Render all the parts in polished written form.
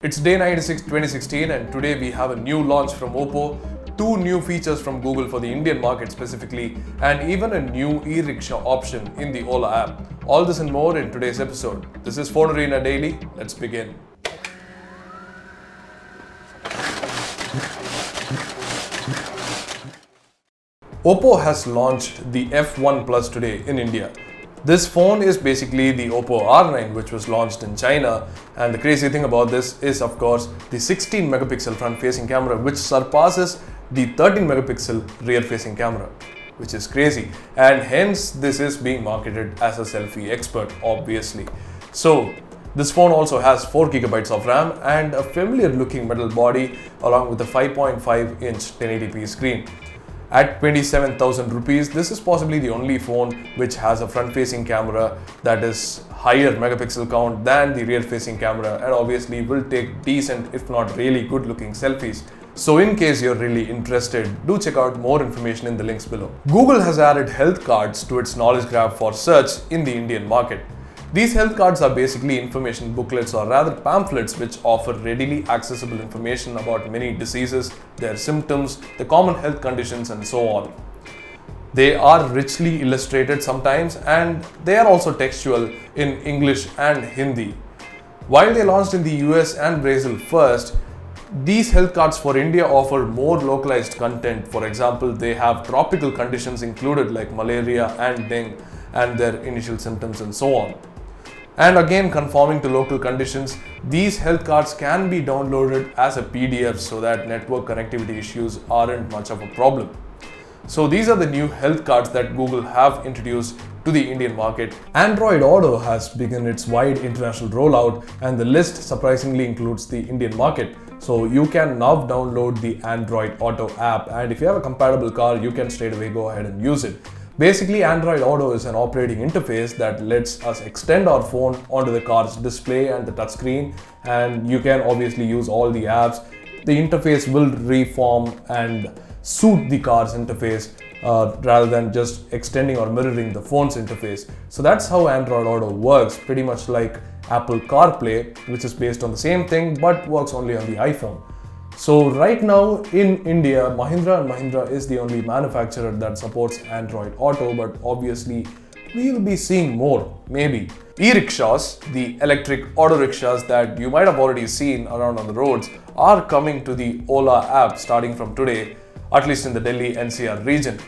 It's day 96 2016 and today we have a new launch from Oppo, two new features from Google for the Indian market specifically, and even a new e-rickshaw option in the Ola app. All this and more in today's episode. This is FoneArena Daily. Let's begin. Oppo has launched the F1 Plus today in India. This phone is basically the Oppo R9, which was launched in China, and the crazy thing about this is of course the 16 megapixel front facing camera, which surpasses the 13 megapixel rear facing camera, which is crazy, and hence this is being marketed as a selfie expert, obviously. So this phone also has 4 GB of RAM and a familiar looking metal body along with a 5.5-inch 1080p screen. At 27,000 rupees, this is possibly the only phone which has a front-facing camera that is higher megapixel count than the rear-facing camera, and obviously will take decent, if not really good-looking selfies. So in case you're really interested, do check out more information in the links below. Google has added health cards to its knowledge graph for search in the Indian market. These health cards are basically information booklets, or rather pamphlets, which offer readily accessible information about many diseases, their symptoms, the common health conditions, and so on. They are richly illustrated sometimes, and they are also textual in English and Hindi. While they launched in the US and Brazil first, these health cards for India offer more localized content. For example, they have tropical conditions included like malaria and dengue and their initial symptoms and so on. And again, conforming to local conditions, these health cards can be downloaded as a PDF so that network connectivity issues aren't much of a problem. So these are the new health cards that Google have introduced to the Indian market. Android Auto has begun its wide international rollout, and the list surprisingly includes the Indian market. So you can now download the Android Auto app, and if you have a compatible car, you can straight away go ahead and use it. Basically, Android Auto is an operating interface that lets us extend our phone onto the car's display and the touchscreen, and you can obviously use all the apps. The interface will reform and suit the car's interface rather than just extending or mirroring the phone's interface. So that's how Android Auto works, pretty much like Apple CarPlay, which is based on the same thing but works only on the iPhone. So right now in India, Mahindra & Mahindra is the only manufacturer that supports Android Auto, but obviously we will be seeing more, maybe. E-rickshaws, the electric auto rickshaws that you might have already seen around on the roads, are coming to the Ola app starting from today, at least in the Delhi NCR region.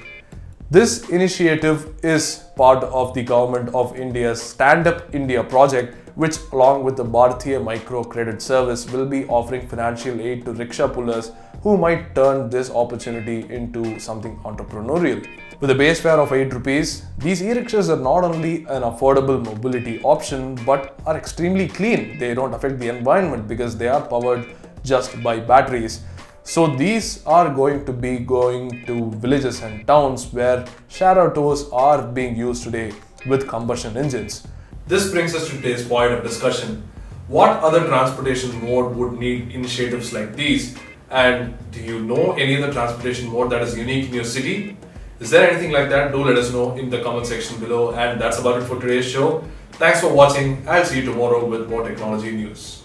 This initiative is part of the Government of India's Stand Up India project, which along with the Bharatiya Micro Credit Service will be offering financial aid to rickshaw pullers who might turn this opportunity into something entrepreneurial. With a base fare of 8 rupees, these e-rickshaws are not only an affordable mobility option but are extremely clean. They don't affect the environment because they are powered just by batteries. So these are going to be going to villages and towns where share autos are being used today with combustion engines. This brings us to today's point of discussion. What other transportation mode would need initiatives like these? And do you know any other transportation mode that is unique in your city? Is there anything like that? Do let us know in the comment section below. And that's about it for today's show. Thanks for watching. I'll see you tomorrow with more technology news.